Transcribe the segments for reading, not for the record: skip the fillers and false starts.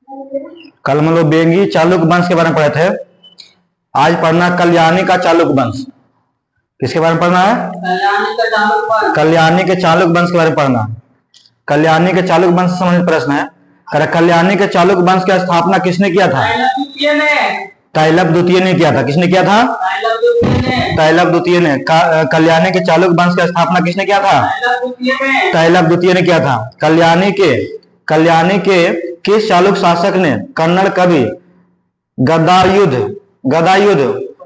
कल हम लोग बेंगी चालुक वंश के बारे में पढ़े थे। आज पढ़ना कल्याणी का चालुक वंश। किसके बारे में पढ़ना है? कल्याणी के चालुक वंश के बारे में पढ़ना। कल्याणी के चालुक वंश से संबंधित प्रश्न है। कल्याणी के चालुक वंश की स्थापना किसने किया था? तैलभ द्वितीय ने किया था। किसने किया था? तैलभ द्वितीय ने। कल्याणी के चालुक वंश की स्थापना किसने किया था? तैलभ द्वितीय ने किया था। कल्याणी के किस चालुक शासक ने कन्नड़ कवि गदायुध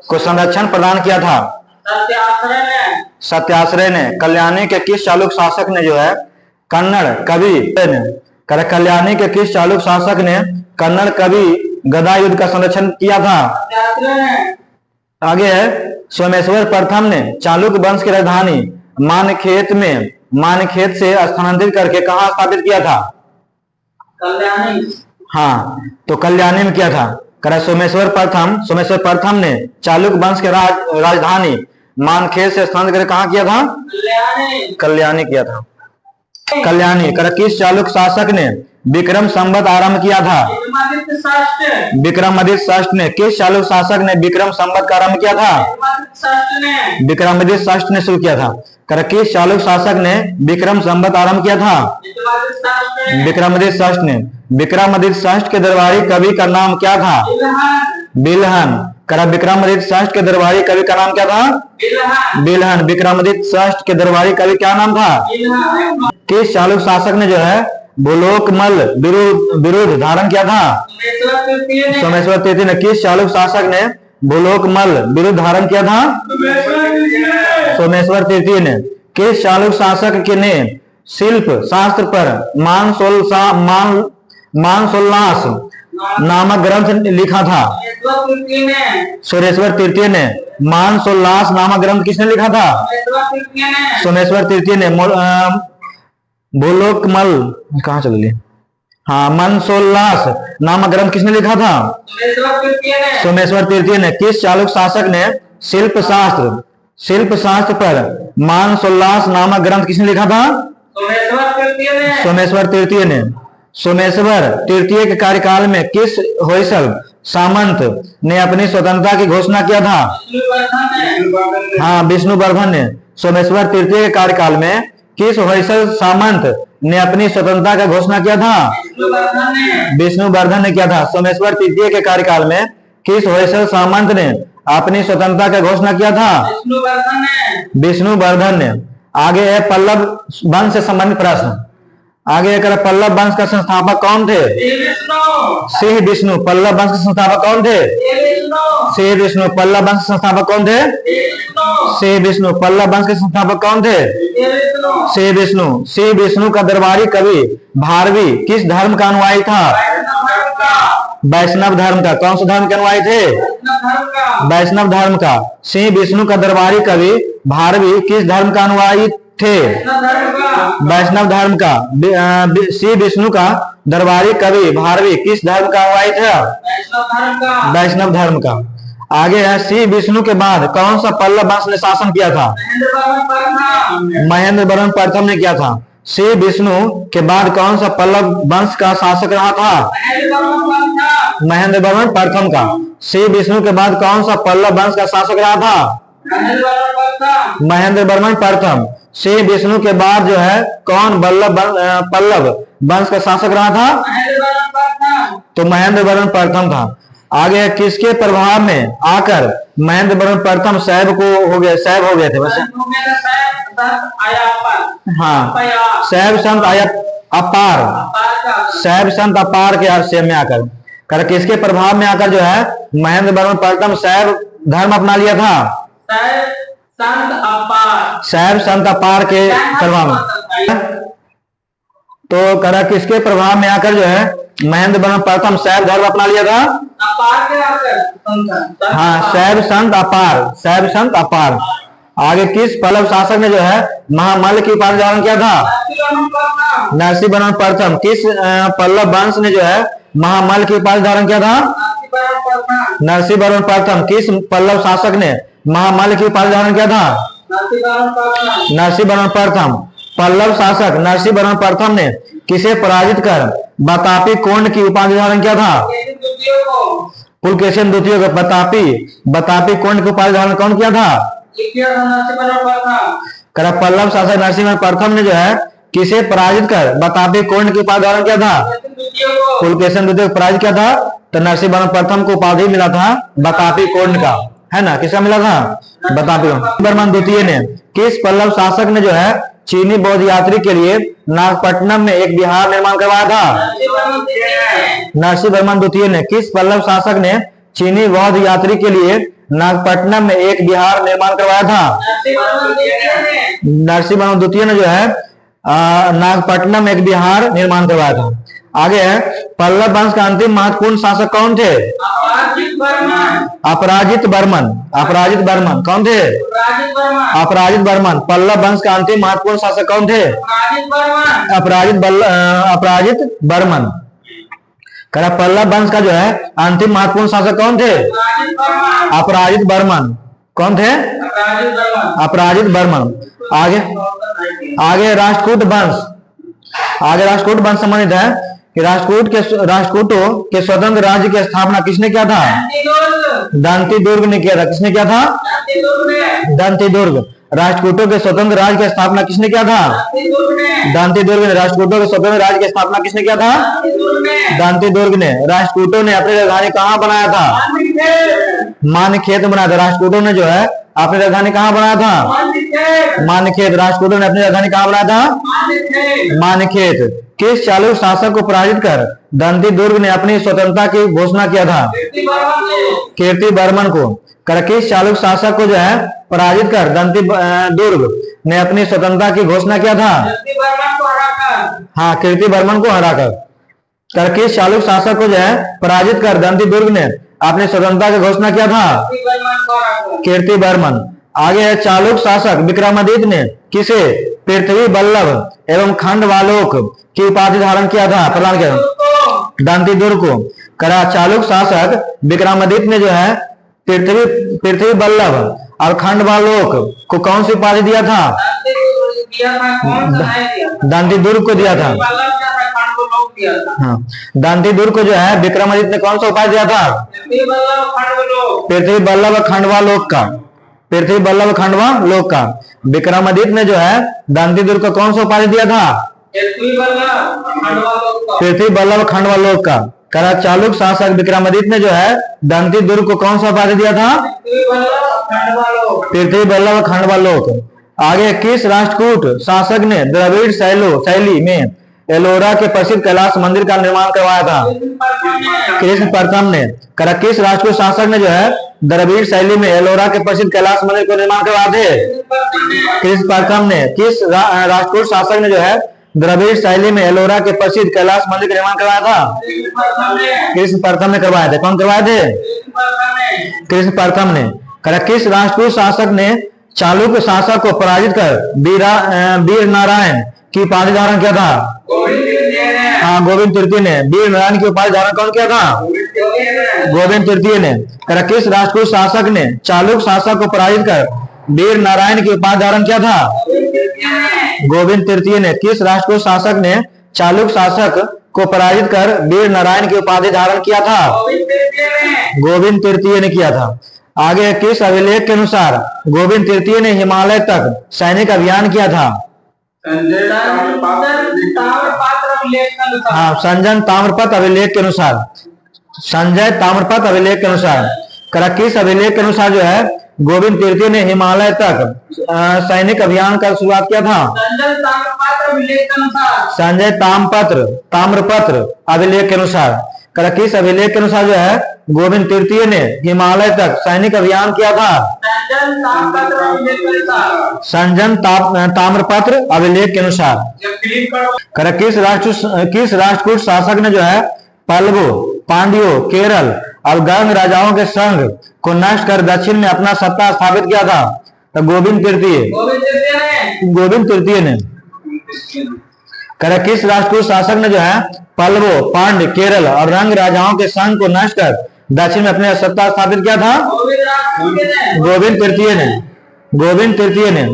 को संरक्षण प्रदान किया था? सत्याश्रय ने। कल्याणी के किस चालुक शासक ने जो है कन्नड़ कवि ने कल्याणी के किस चालुक शासक ने कन्नड़ कवि गदायुध का संरक्षण किया था? आगे है सोमेश्वर प्रथम ने चालुक वंश की राजधानी मानखेत से स्थानांतरित करके कहां स्थापित किया था? कल्याणी। हाँ, तो कल्याणी में किया था। सोमेश्वर प्रथम ने चालुक वंश के राजधानी मानखेत से स्थानांतरित करके कहां किया था? कल्याणी किया था। कल्याणी किस चालुक शासक ने विक्रम संवत आरंभ किया था? विक्रमादित्य षष्ठ ने। किस चालुक शासक ने विक्रम संवत का आरंभ किया था? विक्रमादित्य षष्ठ ने शुरू किया था। किस चालुक शासक ने विक्रम संवत आरंभ किया था? विक्रमादित्य षष्ठ ने। विक्रमादित्य षष्ठ के दरबारी कवि का नाम क्या था? बिलहन। विक्रमादित्य षष्ठ के दरबारी कवि का नाम क्या था? बिलहन। विक्रमादित्य षष्ठ के दरबारी कवि क्या नाम था? किस चालुक शासक ने जो है भूलोकमल विरुद्ध धारण किया था? सोमेश्वर तृतीय ने। किस चालुक शासक ने भूलोकमल विरुद्ध धारण किया था? सोमेश्वर तृतीय ने। किस चालुक शासक ने शिल्प शास्त्र पर मानसोल्लास नामक ग्रंथ लिखा था? सुरेश्वर तृतीय ने। मानसोल्लास नामक ग्रंथ किसने लिखा था? सोमेश्वर तृतीय ने। भूलोकमल कहाँ चल गई? हाँ, मनसोल्लास नामक ग्रंथ किसने लिखा था? सोमेश्वर तृतीय ने। किस चालुक शासक ने शिल्प शास्त्र पर मानसोल्लास नामक ग्रंथ किसने लिखा था? सोमेश्वर तृतीय ने। सोमेश्वर तृतीय के कार्यकाल में किस होयसल सामंत ने अपनी स्वतंत्रता की घोषणा किया था? हाँ, विष्णुवर्धन ने। सोमेश्वर तृतीय के कार्यकाल में किस होयसल सामंत ने अपनी स्वतंत्रता का घोषणा किया था? विष्णुवर्धन ने किया था। सोमेश्वर तृतीय के कार्यकाल में किस होयसल सामंत ने अपनी स्वतंत्रता का घोषणा किया था? विष्णुवर्धन ने। आगे है पल्लव वंश से संबंधित प्रश्न। आगे पल्लव वंश का संस्थापक कौन थे? सिंह विष्णु। पल्लव वंश के संस्थापक कौन थे? सिंह विष्णु। पल्लव वंश के संस्थापक कौन थे? सिंह विष्णु। पल्लव वंश के संस्थापक कौन थे? सिंह विष्णु। सिंह विष्णु का दरबारी कवि भारवी किस धर्म का अनुयायी था? वैष्णव धर्म का। कौन सा धर्म के अनुयायी थे? वैष्णव धर्म का। सिंह विष्णु का दरबारी कवि भारवी किस धर्म का अनुयायी थे? वैष्णव धर्म का। सिंह विष्णु का दरबारी कवि भारवी किस धर्म का अनुयायी था? वैष्णव धर्म का। आगे है सिंह विष्णु के बाद कौन सा पल्लव वंश ने शासन किया था? महेंद्र वर्मन प्रथम ने किया था। सिंह विष्णु के बाद कौन सा पल्लव वंश का शासक रहा था? महेंद्र वर्मन प्रथम का। सिंह विष्णु के बाद कौन सा पल्लव वंश का शासक रहा था? महेंद्र वर्मन प्रथम। सिंह विष्णु के बाद जो है कौन पल्लव वंश का शासक रहा था? तो महेंद्र वर्मन प्रथम था। आगे किसके प्रभाव में आकर महेंद्र वर्मन प्रथम शैव हो गए थे? बस हाँ, शैव संत अपार। शैव संत अपार के आश्रय में आकर किसके प्रभाव में आकर जो है महेंद्र वर्मन प्रथम शैव धर्म अपना लिया था? शैव संत अपार के प्रभाव में। तो किसके प्रभाव में आकर जो है महेंद्र वर्मन प्रथम शैव धर्म अपना लिया था? हाँ, शैव संत अपार। आगे किस पल्लव शासक ने जो है महामल्ल की उपाधि धारण किया था? नरसिंह वर्मन प्रथम। किस पल्लव वंश ने जो है महामल्ल की उपाधि धारण किया था? नरसिंह वर्मन प्रथम। किस पल्लव शासक ने महामल्ल की उपाधि धारण किया था? नरसिंह वर्मन प्रथम। पल्लव शासक नरसिंह वर्मन प्रथम ने किसे पराजित कर बतापी कोंड की उपाधि धारण किया था? पुलकेशिन द्वितीय को बतापी कोंड की उपाधि धारण कौन किया था? पल्लव शासक नरसिंह वर्मन प्रथम ने जो है किसे पराजित कर बतापी कोंड की उपाधि धारण किया था? पुलकेशिन द्वितीय को पराजित किया था। तो नरसिंह वर्मन प्रथम को उपाधि मिला था बतापी कोंड का, है ना? किसका मिला था? बतापी। वर्मन द्वितीय ने किस पल्लव शासक ने जो है चीनी बौद्ध यात्री के लिए नागपट्टनम में एक विहार निर्माण करवाया था? नरसिंह वर्मन द्वितीय ने किस पल्लव शासक ने चीनी बौद्ध यात्री के लिए नागपट्टनम में एक विहार निर्माण करवाया था? नरसिंह वर्मन द्वितीय ने जो है नागपट्टनम में एक विहार निर्माण करवाया था। आगे है पल्लव वंश का अंतिम महत्वपूर्ण शासक कौन थे? अपराजित बर्मन कौन थे? अपराजित बर्मन। पल्लव वंश का अंतिम महत्वपूर्ण शासक कौन थे? अपराजित बर्मन। पल्लव वंश का जो है अंतिम महत्वपूर्ण शासक कौन थे? अपराजित बर्मन। कौन थे? अपराजित बर्मन। आगे राष्ट्रकूट वंश संबंधित है कि राष्ट्रकूटों के स्वतंत्र राज्य की स्थापना किसने किया था? दंती दुर्ग ने किया था। किसने किया था? दंती दुर्ग। राष्ट्रकूटों के स्वतंत्र राज्य की स्थापना किसने किया था? दंती दुर्ग ने। राष्ट्रकूटों के स्वतंत्र राज्य की स्थापना किसने किया था? दंती दुर्ग ने। राष्ट्रकूटों ने अपनी राजधानी कहाँ बनाया था? मानखेत बनाया था। राष्ट्रकूटों ने जो है अपनी राजधानी कहाँ बनाया था? मानखेत। राष्ट्रकूटों ने अपनी राजधानी कहाँ बनाया था? मानखेत। किस चालुक्य शासक को पराजित कर दंती दुर्ग ने अपनी स्वतंत्रता की घोषणा किया था? कीर्ति बर्मन को। किस चालुक्य शासक को जो है पराजित कर दंती दुर्ग ने अपनी स्वतंत्रता की घोषणा किया था? हाँ, कीर्ति बर्मन को हराकर। किस चालुक्य शासक को जो है पराजित कर दंती दुर्ग ने अपनी स्वतंत्रता की घोषणा किया था? कीर्ति बर्मन। आगे है चालुक्य शासक विक्रमादित्य ने किसे पृथ्वी बल्लभ एवं खंडवालोक की उपाधि धारण किया था? प्रदान किया? दंती दुर्ग को। चालुक्य शासक विक्रमादित्य ने जो है पृथ्वी बल्लभ और खंडवालोक को कौन सी उपाधि दिया था? दंती दुर्ग को दिया था। हाँ, दंती दुर्ग को जो है विक्रमादित्य ने कौन सा उपाधि दिया था? पृथ्वी बल्लभ खंडवालोक का। पृथ्वी बल्लभ खंडवालोक का। विक्रमादित्य ने जो है दंती दुर्ग को कौन सा उपाधि दिया था? पृथ्वी बल्लभ खंडवालोक का। चालुक्य शासक विक्रमादित्य ने जो है दंती दुर्ग को कौन सा उपाधि दिया था? पृथ्वी बल्लभ खंडवालोक। आगे किस राष्ट्रकूट शासक ने द्रविड़ शैली में एलोरा के प्रसिद्ध कैलाश मंदिर का निर्माण करवाया था? कृष्ण प्रथम ने। किस राष्ट्रकूट शासक ने जो है द्रविड़ शैली में एलोरा के प्रसिद्ध कैलाश मंदिर को निर्माण करवाया थे? कृष्ण प्रथम ने। किस राष्ट्रकूट शासक ने जो है द्रविड़ शैली में एलोरा के प्रसिद्ध कैलाश मंदिर का निर्माण करवाया था? कृष्ण प्रथम ने करवाए थे। कौन करवाए थे? कृष्ण प्रथम ने। किस राष्ट्रकूट शासक ने चालुक्य शासक को पराजित कर वीर नारायण की उपाधि धारण किया था? हाँ, गोविंद तृतीय ने। वीर नारायण की उपाधि धारण कौन किया था? गोविंद तृतीय ने। किस राष्ट्रकूट शासक ने चालुक्य शासक को पराजित कर वीर नारायण की उपाधि धारण किया था? गोविंद तृतीय ने। किस राष्ट्रकूट शासक ने चालुक्य शासक को पराजित कर वीर नारायण की उपाधि धारण किया था? गोविंद तृतीय ने किया था। आगे किस अभिलेख के अनुसार गोविंद तृतीय ने हिमालय तक सैनिक अभियान किया था? हाँ, संजय ताम्रपत्र अभिलेख के अनुसार। संजय ताम्रपत्र अभिलेख के अनुसार। किस अभिलेख के अनुसार जो है गोविंद तृतीय ने हिमालय तक सैनिक अभियान का शुरुआत किया था? संजय ताम्रपत्र अभिलेख के अनुसार। किस अभिलेख के अनुसार जो है गोविंद तृतीय ने हिमालय तक सैनिक अभियान किया था? संजय ताम्रपत्र अभिलेख के अनुसार। किस राष्ट्रकूट शासक ने जो है पल्लवों, पांड्यों, केरल और गंग राजाओं के संघ को नष्ट कर दक्षिण में अपना सत्ता स्थापित किया था? तो गोविंद तृतीय। गोविंद तृतीय ने। किस राष्ट्रकूट शासक ने जो है पल्लवों, पांड्य, केरल और रंग राजाओं के संघ को नष्ट कर दक्षिण में अपने सत्ता स्थापित किया था? गोविंद तृतीय ने। गोविंद तृतीय ने।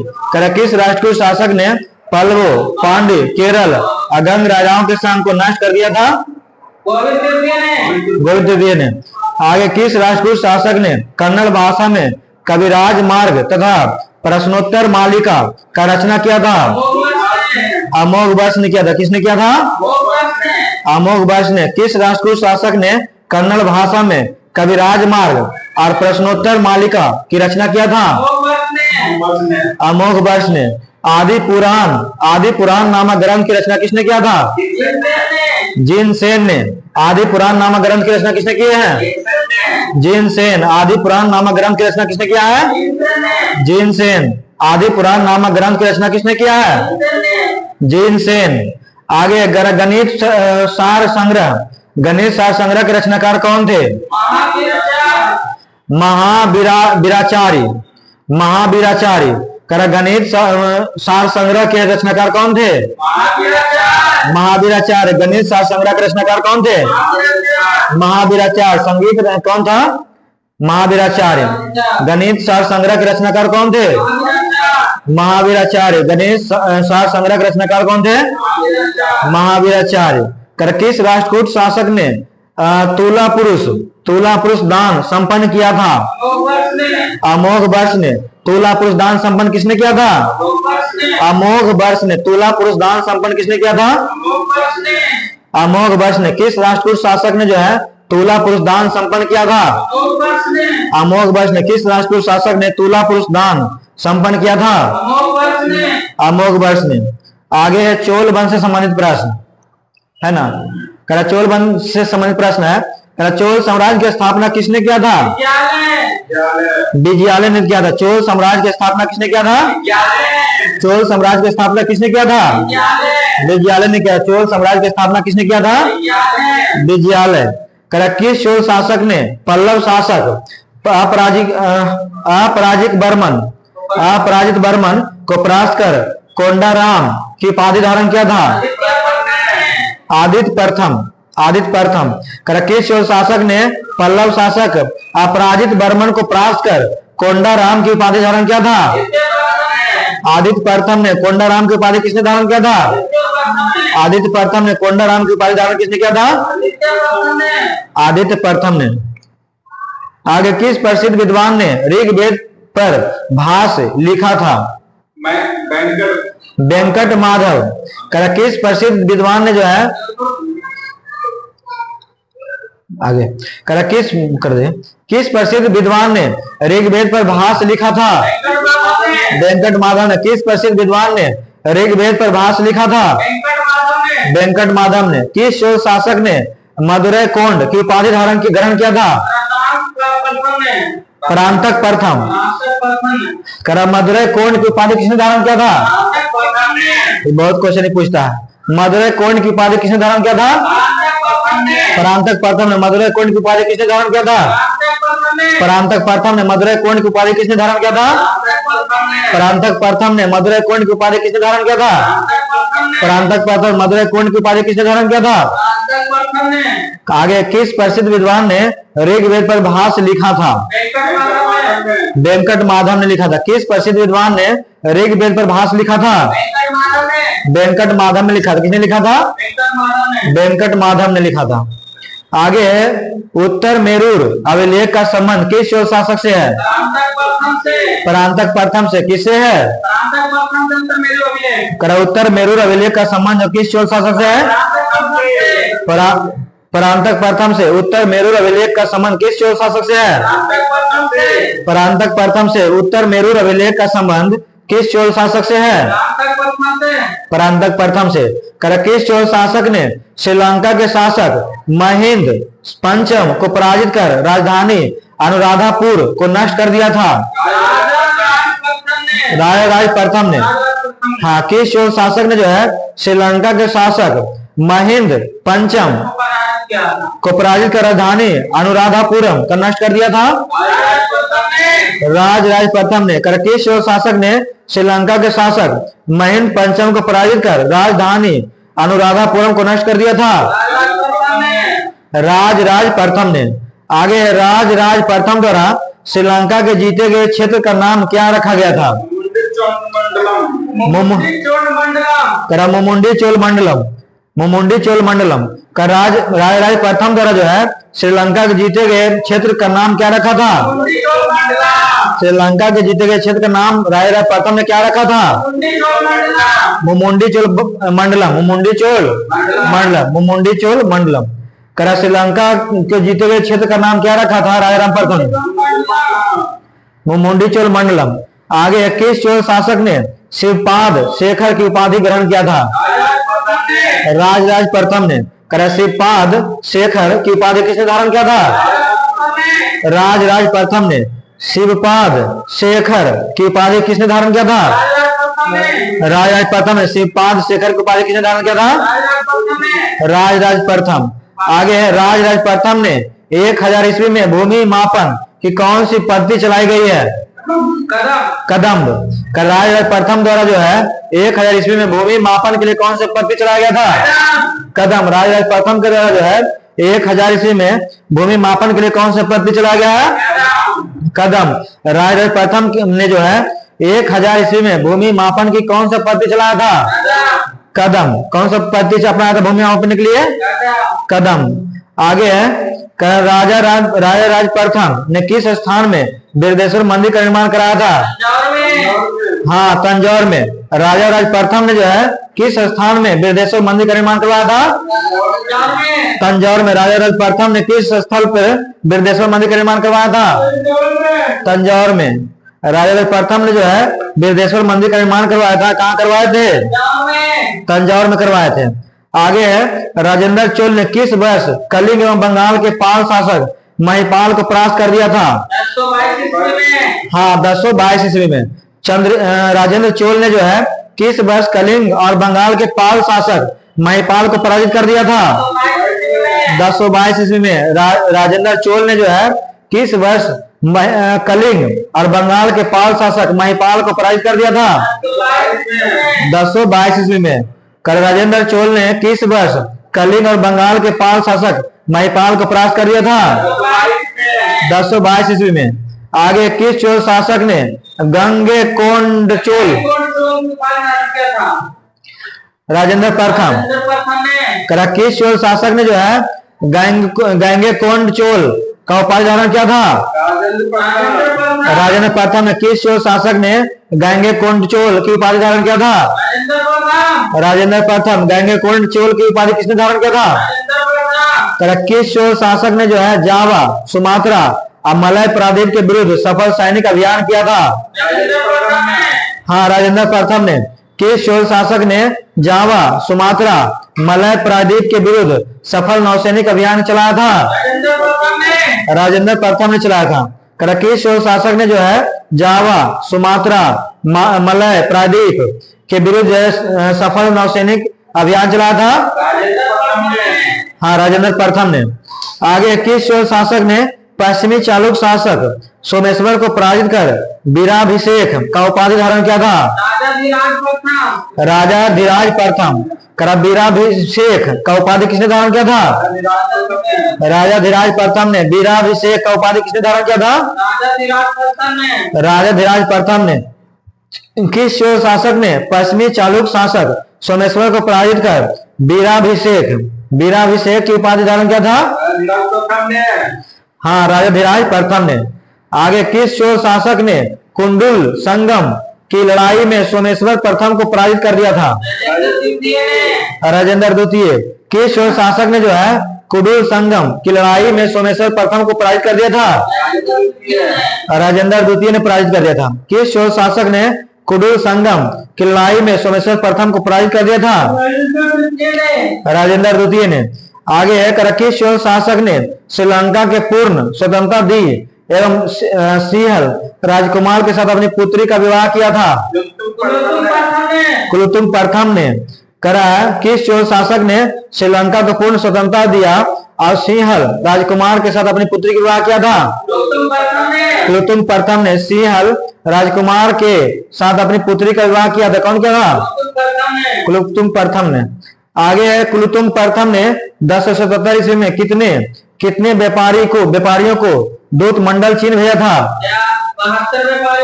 किस राष्ट्रकूट शासक ने पल्लवों, पांड्य, केरल, अगंग राजाओं के संघ को नष्ट कर दिया था? गोविंद तृतीय ने। आगे किस राष्ट्रकूट शासक ने कन्नड़ भाषा में कविराज मार्ग तथा प्रश्नोत्तर मालिका का रचना किया था? अमोघ वर्ष ने किया था। किसने किया था? अमोघ वर्ष ने। किस राष्ट्रकूट शासक ने कन्नड़ भाषा में कविराज मार्ग और प्रश्नोत्तर मालिका की रचना किया था? अमोघ वर्ष ने। आदि पुराण नामक ग्रंथ की रचना किसने किया था? जिनसेन ने। आदि पुराण नामक ग्रंथ की रचना किसने किए हैं? जिनसेन। आदि पुराण नामक ग्रंथ की रचना किसने किया है? जिनसेन। आदि पुराण नामक ग्रंथ की रचना किसने किया है? जिनसेन। आगे गणित सार संग्रह के रचनाकार कौन थे? महावीराचार्य। गणित सार संग्रह के रचनाकार कौन थे? महावीराचार्य। गणित सार संग्रह के रचनाकार कौन थे? महावीराचार्य। संगीत कौन था? महावीराचार्य। गणित सार संग्रह के रचनाकार कौन थे? महावीराचार्य। गणेश सार संग्रह के रचनाकार कौन थे? महावीराचार्य। किस राष्ट्रकूट शासक ने तुला पुरुष दान संपन्न किया था? अमोघ वर्ष ने। तुला पुरुष दान संपन्न किसने किया था? अमोघ वर्ष ने। तुला पुरुष दान संपन्न किसने किया था? अमोघ वर्ष ने। किस राष्ट्रकूट शासक ने जो है तुला पुरुष दान संपन्न किया था? अमोघ वर्ष ने। किस राष्ट्रकूट शासक ने तुला पुरुष दान संपन्न किया था? अमोघ वर्ष ने। आगे है चोल वंश से संबंधित प्रश्न, है ना। चोल वंश से संबंधित प्रश्न है। चोल साम्राज्य की स्थापना किसने किया था? विजयालय ने किया था। चोल साम्राज्य की स्थापना किसने किया था? चोल साम्राज्य की स्थापना किसने किया था? विजयालय ने किया। चोल साम्राज्य की स्थापना किसने किया था? विजयालय। किस चोल शासक ने पल्लव शासक अपराजित बर्मन को परास्त कर कोंडाराम की उपाधि धारण किया था? आदित्य प्रथम। किस चोल शासक ने पल्लव शासक अपराजित बर्मन को परास्त कर कोंडाराम की उपाधि धारण किया था? आदित्य प्रथम ने। कोंडाराम की उपाधि किसने धारण किया था? आदित्य प्रथम ने। कोंडाराम की उपाधि धारण किसने किया था? आदित्य प्रथम ने। आगे किस प्रसिद्ध विद्वान ने ऋग्वेद पर भाष्य लिखा था? वेंकट माधव। किस प्रसिद्ध विद्वान ने जो है आगे किस प्रसिद्ध विद्वान ने ऋग्वेद पर भाष्य लिखा था? वेंकट माधव ने। किस प्रसिद्ध विद्वान ने ऋग्वेद पर भाष्य लिखा था? वेंकट माधव ने। किस चोल शासक ने मदुरै कोंड की उपाधि ग्रहण किया था? परांतक प्रथम। मदुरै कोंड की उपाधि किसने धारण किया था? बहुत क्वेश्चन ही पूछता है। मदुरै कोंड की उपाधि किसने धारण किया था? परांतक प्रथम ने। मदुरै कोंड की उपाधि किसने धारण किया था? परांतक प्रथम ने। मदुरै कोंड की उपाधि किसने धारण किया था? परांतक प्रथम ने। मदुरै कोंड की उपाधि किसने धारण किया था? परांतक प्रथम। मदुरै कोंड की उपाधि किसने धारण किया था? आगे किस प्रसिद्ध विद्वान ने ऋग्वेद पर भाष्य लिखा था? वेंकट माधव ने लिखा था। किस प्रसिद्ध विद्वान ने ऋग्वेद पर भाष्य लिखा था? वेंकट माधव ने लिखा था। किसने लिखा था? वेंकट माधव ने लिखा था। आगे उत्तर मेरूर अभिलेख का संबंध किस चोल शासक से है? परांतक प्रथम से। किससे है? उत्तर मेरूर अभिलेख का संबंध किस चोल शासक से है? परांतक प्रथम से। उत्तर मेरूर अभिलेख का संबंध किस चोल शासक से है? परांतक प्रथम से। उत्तर मेरूर अभिलेख का संबंध किस चोल शासक से है? परांतक प्रथम से। किस चोल शासक ने श्रीलंका के शासक महिंद पंचम को पराजित कर राजधानी अनुराधापुर को नष्ट कर दिया था? राज प्रथम ने। हाँ, किस चोल शासक ने जो है श्रीलंका के शासक महिंद पंचम को पराजित कर राजधानी अनुराधापुरम का नष्ट कर दिया था? राज प्रथम ने। किस चोल शासक ने श्रीलंका के शासक महिंद पंचम को पराजित कर राजधानी अनुराधापुरम को नष्ट कर दिया था? राज प्रथम ने। आगे राज प्रथम द्वारा श्रीलंका के जीते गए क्षेत्र का नाम क्या रखा गया था? करा मुमुंडी चोल मंडलम, मुमुंडी चोल मंडलम का राज प्रथम द्वारा जो है श्रीलंका के जीते गए क्षेत्र का नाम क्या रखा था? श्रीलंका के जीते गए क्षेत्र का नाम राज प्रथम ने क्या रखा था? मुमुंडी चोल मंडलम, मुमुंडी चोल मंडलम, मुमुंडी चोल मंडलम करा श्रीलंका के जीते गए क्षेत्र का नाम क्या रखा था राजाराम प्रथम ने? मुमुंडी चोल मंडलम। आगे किस चोल शासक ने शिवपाद शेखर की उपाधि ग्रहण किया था? राज प्रथम ने। करा शिवपाद शेखर की उपाधि किसने धारण किया था? राज प्रथम ने। शिवपाद शेखर की उपाधि किसने धारण किया था? राज प्रथम ने। शिवपाद शेखर की उपाधि किसने धारण किया था? राज प्रथम। आगे है राज प्रथम ने 1000 ईस्वी में भूमि मापन की कौन सी पद्धति चलाई गई है? कदम्ब। राज प्रथम द्वारा जो है 1000 ईस्वी में भूमि मापन के लिए कौन सी पद्धति चलाया गया था? कदम। राज प्रथम के द्वारा जो है 1000 ईस्वी में भूमि मापन के लिए कौन सी पद्धति चलाया गया है? कदम। राज प्रथम ने जो है 1000 ईस्वी में भूमि मापन की कौन सा पद्धति चलाया था? कदम। कौन सा पद्धति से अपनाया था भूमि मापन के लिए? कदम। आगे है राजा प्रथम ने किस स्थान में बिरदेश्वर मंदिर का निर्माण कराया था? हाँ, तंजौर में। राजा प्रथम ने जो है किस स्थान में बिरदेश्वर मंदिर का निर्माण करवाया था? तंजौर में। राजा प्रथम ने किस स्थल पर बिरदेश्वर मंदिर का निर्माण करवाया था? तंजौर में। राजा प्रथम ने जो है बिरदेश्वर मंदिर का निर्माण करवाया था, कहाँ करवाए थे? तंजौर में करवाए थे। आगे है राजेंद्र चोल ने किस वर्ष कलिंग एवं बंगाल के पाल शासक महिपाल को परास्त कर दिया था? 1022 ईस्वी में। राजेंद्र चोल ने जो है किस वर्ष कलिंग और बंगाल के पाल शासक महिपाल को पराजित कर दिया था? 1022 ईस्वी में। राजेंद्र चोल ने जो है किस वर्ष कलिंग और बंगाल के पाल शासक महिपाल को पराजित कर दिया था? 1022 ईस्वी में। राजेंद्र चोल ने किस वर्ष कलिंग और बंगाल के पाल शासक महिपाल को परास्त कर दिया था? 1022 ईस्वी में। आगे किस चोल शासक ने गंगेकोंड चोल? राजेंद्र प्रथम। किस चोल शासक ने जो है गंगेकोंड चोल का उपाधि धारण किया था? राजेंद्र प्रथम ने। किस चोल शासक ने गंगेकोंड चोल की उपाधि धारण किया था? राजेंद्र प्रथम। गंगेकोंड चोल की उपाधि किसने धारण किया था? किस चोल शासक ने जो है जावा, सुमात्रा और मलय प्रायद्वीप के विरुद्ध सफल सैनिक अभियान किया था? हाँ, राजेंद्र प्रथम ने। किस चोल शासक ने जावा, सुमात्रा, मलय प्रायद्वीप के विरुद्ध सफल नौसैनिक अभियान चलाया था? राजेंद्र प्रथम ने चलाया था। किस चोल शासक ने जो है जावा, सुमात्रा, मलय प्रायद्वीप के विरुद्ध सफल नौसैनिक अभियान चलाया था? हाँ, राजेंद्र प्रथम ने। आगे किस चोल शासक ने पश्चिमी चालुक्य शासक सोमेश्वर को पराजित कर वीराभिषेक का उपाधि धारण किया था? राजा धीराज प्रथम। वीराभिषेक का उपाधि किसने धारण किया था? राजा धीराज प्रथम ने। वीराभिषेक का उपाधि किसने धारण किया था? राजा धीराज प्रथम ने। किस चोल शासक ने पश्चिमी चालुक्य शासक सोमेश्वर को पराजित कर वीराभिषेक की उपाधि धारण किया था? हाँ, राजा धीराज प्रथम ने। आगे किस चोल शासक ने कुंडुल संगम की लड़ाई में सोमेश्वर प्रथम को पराजित कर दिया था? राजेंद्र द्वितीय। किस चोल शासक ने जो है कुंडुल संगम की लड़ाई में सोमेश्वर प्रथम को पराजित कर दिया था? राजेंद्र द्वितीय ने पराजित कर दिया था। किस चोल शासक ने कुंडुल संगम की लड़ाई में सोमेश्वर प्रथम को पराजित कर दिया था? राजेंद्र द्वितीय ने। आगे है किस चोल शासक ने श्रीलंका के पूर्ण स्वतंत्रता दी एवं सिंहल राजकुमार के साथ अपनी पुत्री का विवाह किया था? कुलोत्तुंग प्रथम ने। किस चोल शासक ने श्रीलंका को पूर्ण स्वतंत्रता दिया और सिंहल राजकुमार के साथ अपनी पुत्री का विवाह किया था? कुलोत्तुंग प्रथम ने सिंहल राजकुमार के साथ अपनी पुत्री का विवाह किया था। कौन किया था? कुलोत्तुंग प्रथम ने। आगे है कुलोत्तुंग प्रथम ने 1077 ईस्वी में कितने व्यापारियों को दूत मंडल चीन भेजा था? हाँ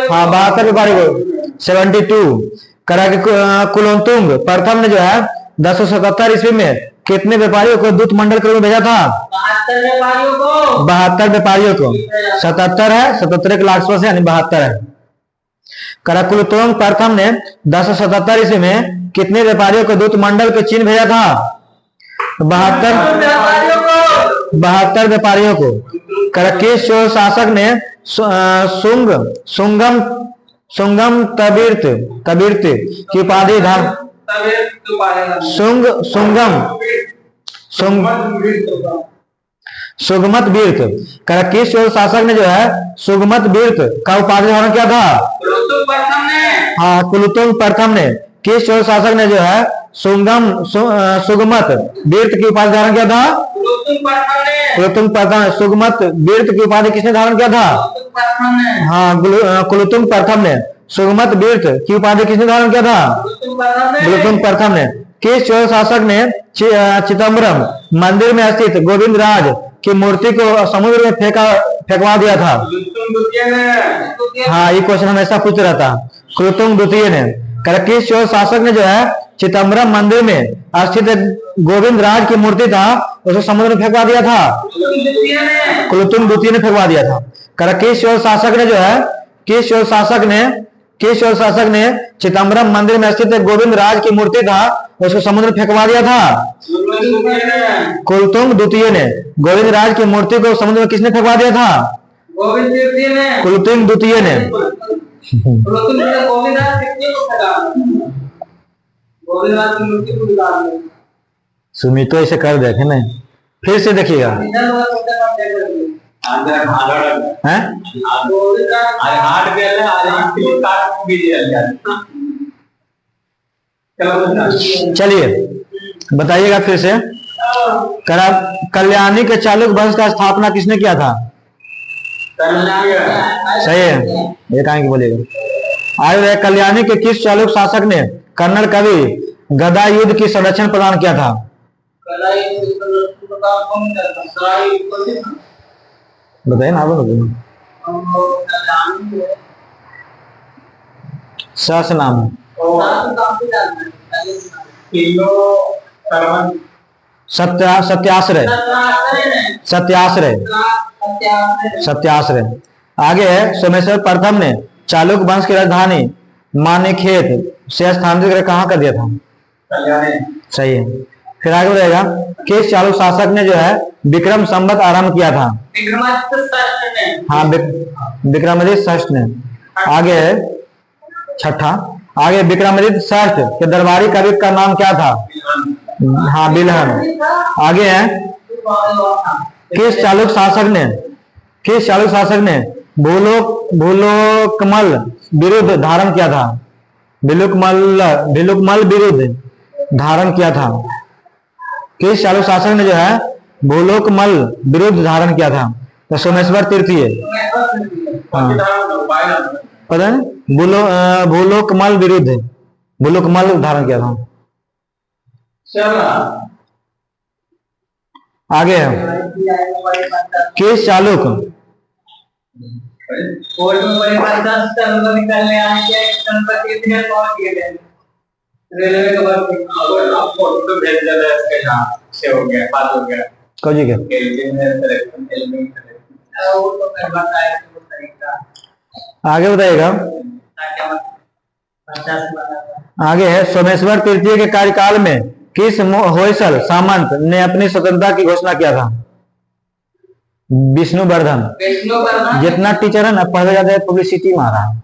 72 व्यापारी को 72। करा कि कुलोत्तुंग प्रथम ने जो है 1077 ईस्वी में कितने व्यापारियों को दूत मंडल के रूप में भेजा था? 72 व्यापारियों को। 77 है, 77 के लास्ट से यानी 72 है। कराकुलतोंग प्रथम ने 1077 ईस्वी में कितने व्यापारियों को दूत मंडल के चीन भेजा था? 72 व्यापारियों को। किस चोल शासक ने सुंगम तबीर्त की उपाधि सुगमत बीर्त। किस चोल शासक ने जो है सुगमत बीर्त का उपाधि धारण किया था? हाँ कुलुतुंग प्रथम ने। किस चोल शासक ने जो है सुगमत बीर्त की उपाधि धारण किया था? कुलुतुंग प्रथम। सुगमत बीर्त की उपाधि किसने धारण किया था? हाँ कुलुतुंग प्रथम ने। सुगमत बीर्त की उपाधि किसने धारण किया था? कुलुतुंग प्रथम ने। किस चोल शासक ने चिदम्बरम मंदिर में स्थित गोविंद राज की मूर्ति को समुद्र में फेंकवा दिया था? हाँ ये क्वेश्चन हमेशा पूछ रहा था। कुलुतुंग द्वितीय ने। किस चोल शासक ने जो है चिदम्बरम मंदिर में स्थित गोविंद राज की मूर्ति था उसको समुद्र में फेंकवा दिया था? कुलुतुंग द्वितीय ने फेंकवा दिया था। किस चोल शासक ने जो है किस चोल शासक ने चिदम्बरम मंदिर में स्थित गोविंद राज की मूर्ति था उसको समुद्र में फेंकवा दिया था? कुलुतुंग द्वितीय ने। गोविंद राज की मूर्ति को समुद्र में किसने फेंकवा दिया था? कुलुतुंग द्वितीय ने। सुमितो इसे कर देखे ना, फिर से देखिएगा। चलिए बताइएगा फिर से। कल्याणी के चालुक्य वंश का स्थापना किसने किया था? सही है, ये कहां की बोलिएगा। आगे कल्याणी के किस चालुक्य शासक ने कन्नड़ कवि गदा युद्ध की संरक्षण प्रदान किया था? बताइए ना। सस नाम है सत्याश्रय। आगे है सोमेश्वर प्रथम ने चालुक्य वंश की राजधानी मानेखेत से स्थानांतरित कहाँ कर दिया था? सही है। फिर आगे बढ़ेगा। किस चालुक्य शासक ने जो है विक्रम संवत आरंभ किया था? हाँ विक्रमादित्य षष्ठ ने। आगे है छठा। आगे विक्रमादित्य षष्ठ के दरबारी कवि का नाम क्या था? हाँ बिलहन। आगे है किस चालुक्य शासक ने भूलोकमल विरुद्ध धारण किया था? भीलुकमल विरुद्ध धारण किया था। किस चालुक्य शासक ने जो है भूलोकमल विरुद्ध धारण किया था? तो सोमेश्वर तृतीय। पता है भूलोकमल धारण किया था। आगे है किस चालुक्य आगे बताइएगा। आगे है सोमेश्वर तृतीय के कार्यकाल में किस होयसल सामंत ने अपनी स्वतंत्रता की घोषणा किया था? विष्णुवर्धन। जितना टीचर है ना पढ़े जाता है पब्लिसिटी में आ रहा है।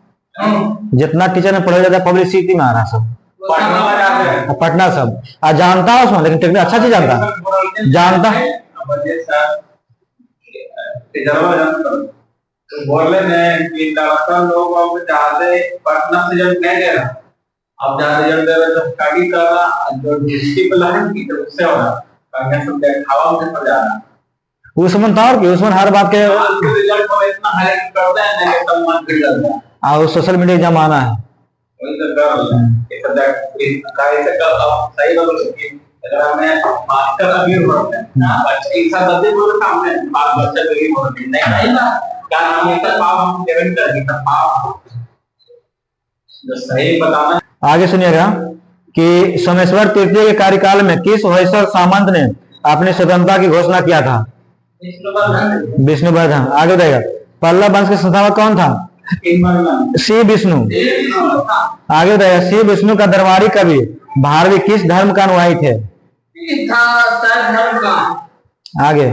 जितना टीचर ने पढ़े जाता है पब्लिसिटी में आ रहा है सब। पटना सब जानता है उसमें, लेकिन टेक्निक अच्छा चीज जानता है। बोल रहे हैं कि डॉक्टर लोग अब ज्यादा पटना से जब नहीं दे रहा, अब ज्यादा जब दे रहा तो काटी कर रहा जो डिस्ट्रिक्ट लाइन की तरफ से हो रहा कांग्रेस सब देखावा में पड़ जा रहा। उसमें था कि उसमें हर बात के रिजल्ट को इतना हाईलाइट करता है ना कि सब मान कर जाता है। और सोशल मीडिया जमाना है। वही तो कर रहा है कि सदा कार्य से कर सही बोल कि अगर हमें मास्टर अभी हो रहा है ना बच्चे एक साथ दे बोल सामने बात बच्चा गरीब हो नहीं ना क्या नाम है इसका? पाप हम पेमेंट कर दिया पाप जो सही बताना। आगे सुनिएगा कि सोमेश्वर तृतीय के कार्यकाल में किस होयसर सामंत ने अपनी स्वतंत्रता की घोषणा किया था? विष्णुवर्धन। आगे बताएगा पल्लव वंश के संस्थापक कौन था? श्री विष्णु। आगे बताएगा श्री विष्णु का दरबारी कवि भारवी किस धर्म का अनुयायी थे? आगे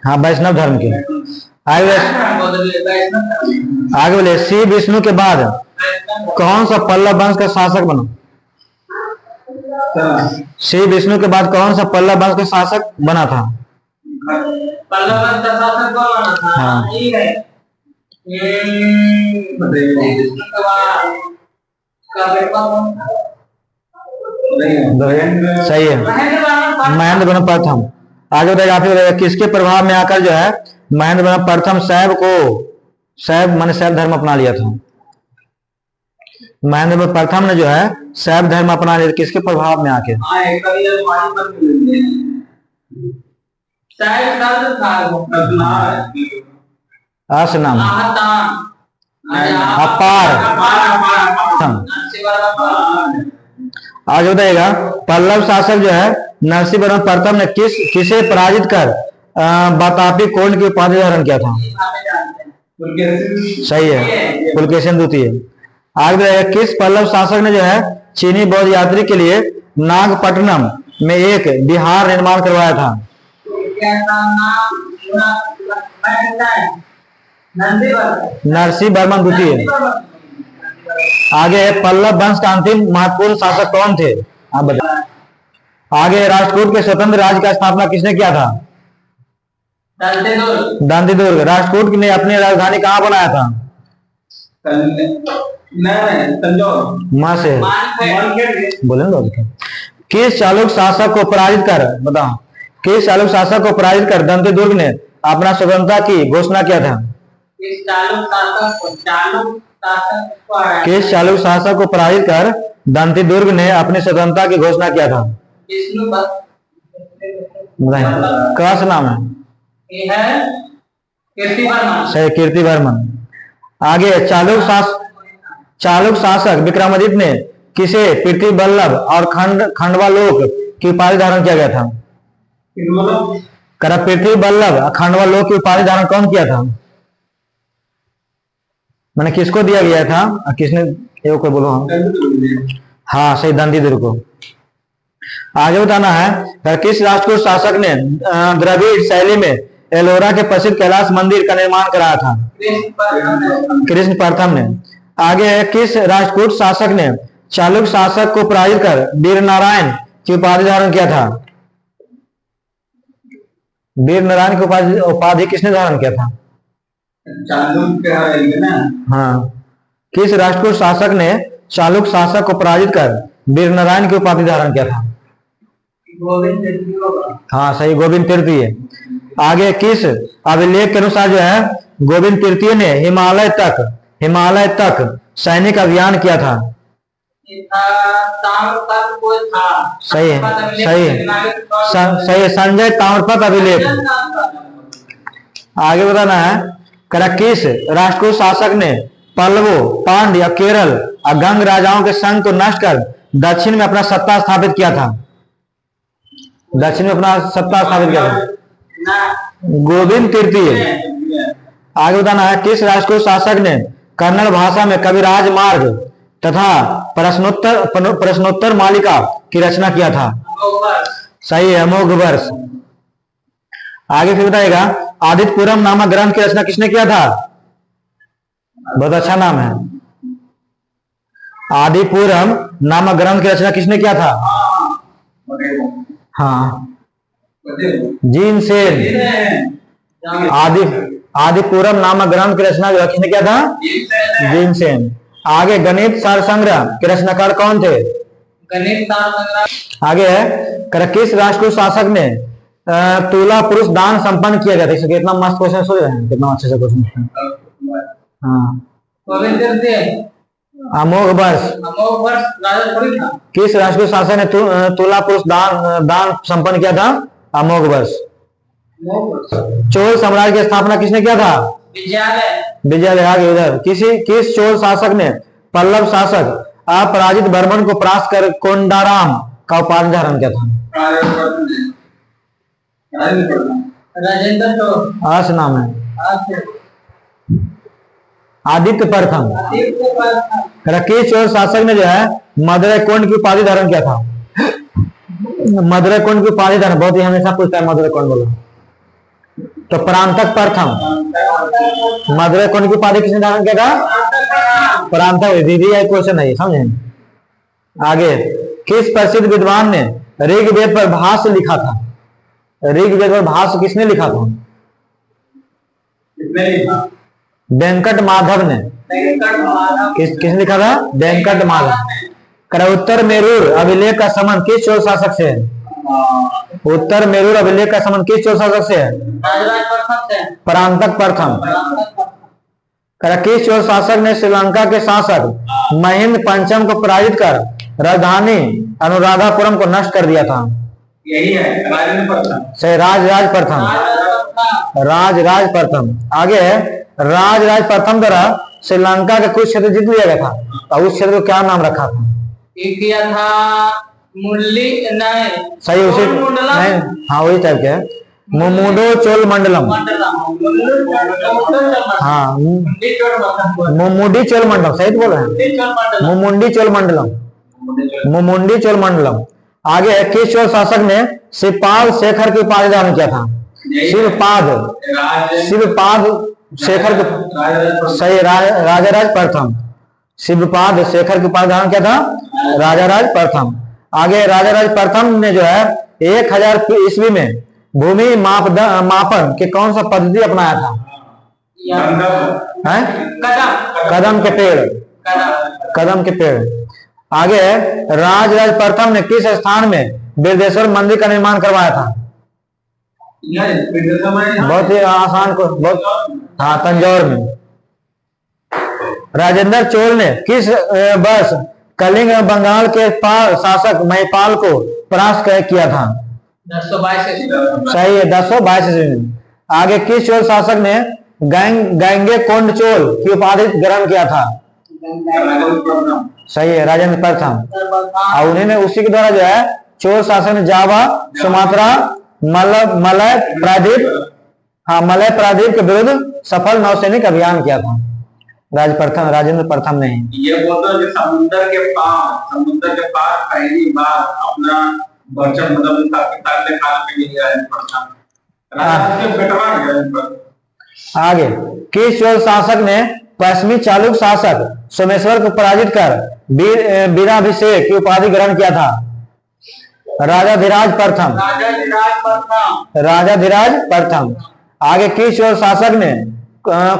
हाँ वैष्णव धर्म के। आगे बोले श्री विष्णु के बाद कौन सा पल्लव वंश का शासक बना? श्री विष्णु के बाद कौन सा पल्लव वंश का शासक बना था? पल्लव वंश का शासक कौन बना था? हाँ। सही है महेंद्र वर्मन प्रथम। आगे बताएगा फिर किसके प्रभाव में आकर जो है महेंद्र वर्मन प्रथम शैव माने शैव धर्म अपना लिया था? महेंद्र वर्मन प्रथम ने जो है शैव धर्म अपना लिया किसके प्रभाव में आके? अस नाम अपार। आगे बताइएगा पल्लव शासक जो है नरसिंह वर्मन प्रथम ने किसे पराजित कर बतापी कोण की उपाधि धारण किया था? सही है पुलकेशिन द्वितीय। आगे बताइएगा किस पल्लव शासक ने जो है चीनी बौद्ध यात्री के लिए नागपट्टनम में एक विहार निर्माण करवाया था? नरसिंह वर्मन द्वितीय। आगे पल्लव वंश का अंतिम महत्वपूर्ण शासक कौन थे? आप बताइए। आगे राष्ट्रकूट के स्वतंत्र राज्य का स्थापना किसने किया था? दंतीदुर्ग। राष्ट्रकूट ने अपनी राजधानी कहाँ बनाया था? मां से बोले ना। किस चालुक शासक को पराजित कर बताओ किस चालुक शासक को पराजित कर दंतीदुर्ग ने अपना स्वतंत्रता की घोषणा किया था? किस चालुक शासक को पराजित कर दंतीदुर्ग ने अपनी स्वतंत्रता की घोषणा किया था? क्या नाम है? सही कीर्तिवर्मन। आगे चालुक शासक विक्रमादित्य ने किसे पृथ्वी बल्लभ और खंडवालोक की उपाधि धारण किया गया था? पृथ्वी बल्लभ और खंडवालोक की उपाधि धारण कौन किया था? मैंने किसको दिया गया था और किसने ये कोई बोलो? हाँ सही दंतीदुर्ग को। आगे बताना है किस राष्ट्रकूट शासक ने द्रविड़ शैली में एलोरा के प्रसिद्ध कैलाश मंदिर का निर्माण कराया था? कृष्ण प्रथम ने। आगे है किस राष्ट्रकूट शासक ने चालुक शासक को पराजित कर वीर नारायण की उपाधि धारण किया था? वीर नारायण की उपाधि किसने धारण किया था? हाँ किस राष्ट्रकूट शासक ने चालुक शासक को पराजित कर वीर नारायण की उपाधि धारण किया था? हाँ सही गोविंद तृतीय। आगे किस अभिलेख के अनुसार जो है गोविंद तृतीय ने हिमालय तक सैनिक अभियान किया था? सही है संजय ताम्रपत्र अभिलेख। आगे बताना है किस राष्ट्रकूट शासक ने पल्लवों पांड्य केरल और गंग राजाओं के संघ को नष्ट कर दक्षिण में अपना सत्ता स्थापित किया था? गोविंद तृतीय। आगे बताना है किस राष्ट्रकूट शासक ने कन्नड़ भाषा में कविराज मार्ग तथा प्रश्नोत्तर मालिका की रचना किया था? सही है अमोघ वर्ष। आगे फिर बताएगा आदित्यपुरम नामक ग्रंथ की रचना किसने किया था? बहुत अच्छा नाम है। आदिपुरम नामक ग्रंथ की रचना किसने किया था? हाँ जीनसेन। आदिपुरम नामक ग्रंथ की रचना किसने किया था? जीनसेन। आगे गणित सार संग्रह के रचनाकार कौन थे? आगे है किस राष्ट्रकूट शासक ने तुला पुरुष दान संपन्न किया गया था? कितना मस्त क्वेश्चन सोच रहे हैं, कितना अच्छे से क्वेश्चन। हाँ अमोघ वर्ष अमोघ वर्ष राजा थोड़ी था। किस राष्ट्रीय शासक ने तुला पुरुष दान दान संपन्न किया था? अमोघ वर्ष। अमोघ वर्ष। चोल साम्राज्य की स्थापना किसने किया था? विजयालय। विजयालय आगे इधर किस चोल शासक ने पल्लव शासक अपराजित बर्मन को परास्त कर कोंडाराम का उपाधि धारण किया था? राजेंद्र चोल। आस नाम है। आदित्य प्रथम। किस चोल शासक ने जो है मदुरै कोंड की उपाधि धारण किया था? मदुरै कोंड की उपाधि धारण बहुत ही हमेशा पूछता है मदुरै कोंड बोला तो परांतक प्रथम। मदुरै कोंड की उपाधि किसने धारण किया था? परांतक। दीदी यह क्वेश्चन है समझे। आगे किस प्रसिद्ध विद्वान ने ऋग्वेद पर भाष्य लिखा था? ऋग्वेद पर भाष्य किसने लिखा था? वेंकट माधव ने। किसने लिखा था? वेंकट माधव। उत्तर मेरूर अभिलेख का संबंध किस चोल शासक से है? उत्तर मेरूर अभिलेख का संबंध किस चोल शासक से है? परांतक प्रथम। किस चोल शासक ने श्रीलंका के शासक महेंद्र पंचम को पराजित कर राजधानी अनुराधापुरम को नष्ट कर दिया था? यही है राजेंद्र प्रथम। सही, राजराज प्रथम। राजराज प्रथम। आगे राजराज प्रथम द्वारा श्रीलंका का कुछ क्षेत्र जीत लिया गया था और उस क्षेत्र को क्या नाम रखा था? एक किया था मुरली नहीं सही उसी नहीं हाँ वही टाइप के है मुमुडो चोल मंडलम। हाँ मुमुडी चोल मंडलम सही तो बोल रहे हैं। मुमुंडी चोल मंडलम। मुमुंडी चोल मंडलम। आगे किस चोल शासक ने शिवपाल शेखर की उपाधि धारण किया था? शिवपाद शेखर के सही राजाराज प्रथम। शिवपाद शेखर की उपाधि धारण किया था? राजाराज प्रथम। आगे राजाराज प्रथम ने जो है 1000 ईस्वी में भूमि मापन के कौन सा पद्धति अपनाया था? कदम के पेड़। कदम के पेड़। आगे राजराज प्रथम ने किस स्थान में बिरदेश्वर मंदिर का निर्माण करवाया था? बहुत ही आसान को बहुत हाँ तंजौर में। राजेंद्र चोल ने किस वर्ष कलिंग बंगाल के शासक महिपाल को परास्त किया था? 1022 सही है 1022 ईस्वी में। आगे किस चोल शासक ने गंगे कोंड चोल की उपाधि ग्रहण किया था? सही है राजेंद्र प्रथम। और उन्होंने उसी के द्वारा जो है चोल शासक ने जावा सुमात्रा मलय प्रायद्वीप मलय प्रायद्वीप के विरुद्ध सफल नौसैनिक अभियान किया था। राजेंद्र प्रथम ने ये बोलते हैं समुद्र के पार पहली बार अपना वर्चस्व मतलब काल में लिया है प्रथम। आगे किस चोल शासक ने पश्चिमी चालुक्य शासक सोमेश्वर को पराजित कर वीराभिषेक की उपाधि ग्रहण किया था? राजाधिराज प्रथम। राजाधिराज प्रथम। आगे किस चोल शासक ने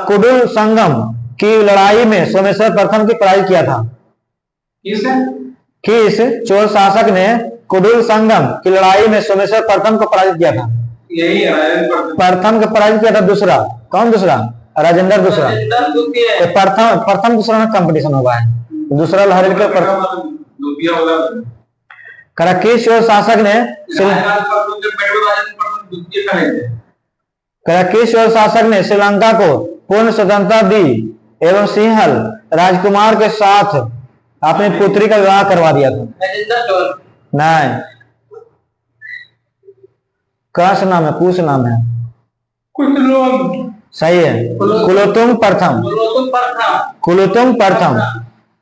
कुडुल संगम की लड़ाई में सोमेश्वर प्रथम की पराजित किया था? किस चोल शासक ने कुडुल संगम की लड़ाई में सोमेश्वर प्रथम को पराजित किया था? यही है प्रथम को पराजित किया था दूसरा। कौन दूसरा? राजेंद्र दूसरा। प्रथम दूसरा में कंपटीशन हुआ है दूसरा लहर के किस चोल शासक ने किस चोल शासक ने श्रीलंका को पूर्ण स्वतंत्रता दी एवं सिंहल राजकुमार के साथ अपनी पुत्री का विवाह करवा दिया था? नहीं कस नाम है पूछ नाम है सही है कुलोत्तुंग प्रथम। कुलोत्तुंग प्रथम।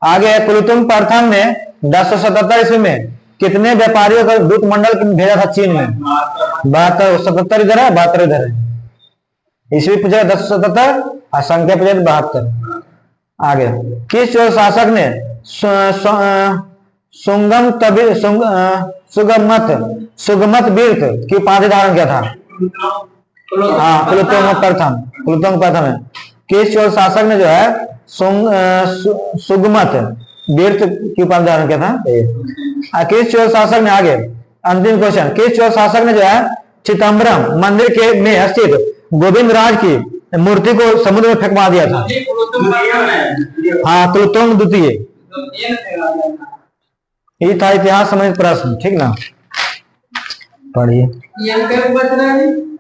आगे कुलोत्तुंग प्रथम ने 1077 ईस्वी में कितने व्यापारियों का दूत मंडल भेजा था चीन में? 77 इधर है 72 इधर है। ईस्वी पूछा 1077 और संख्या पूछा 72। आगे किस चोल शासक ने सुगमत वीर्त की उपाधि धारण किया था? हाँ कुलोत्तुंग प्रथम। कुलोत्तुंग प्रथम है। किस चोल शासक ने जो है सुगमत वीर्त की उपाधि धारण किया था? किस चोल शासक ने आगे अंतिम क्वेश्चन किस चोल शासक ने जो है चिदम्बरम मंदिर के में स्थित गोविंद राज की मूर्ति को समुद्र में फेंकवा दिया था? हाँ कुलोत्तुंग द्वितीय। तो ये थे आ जाना। ये था इतिहास समझ प्रश्न, ठीक ना। पढ़िए। ये क्या बच रहा है?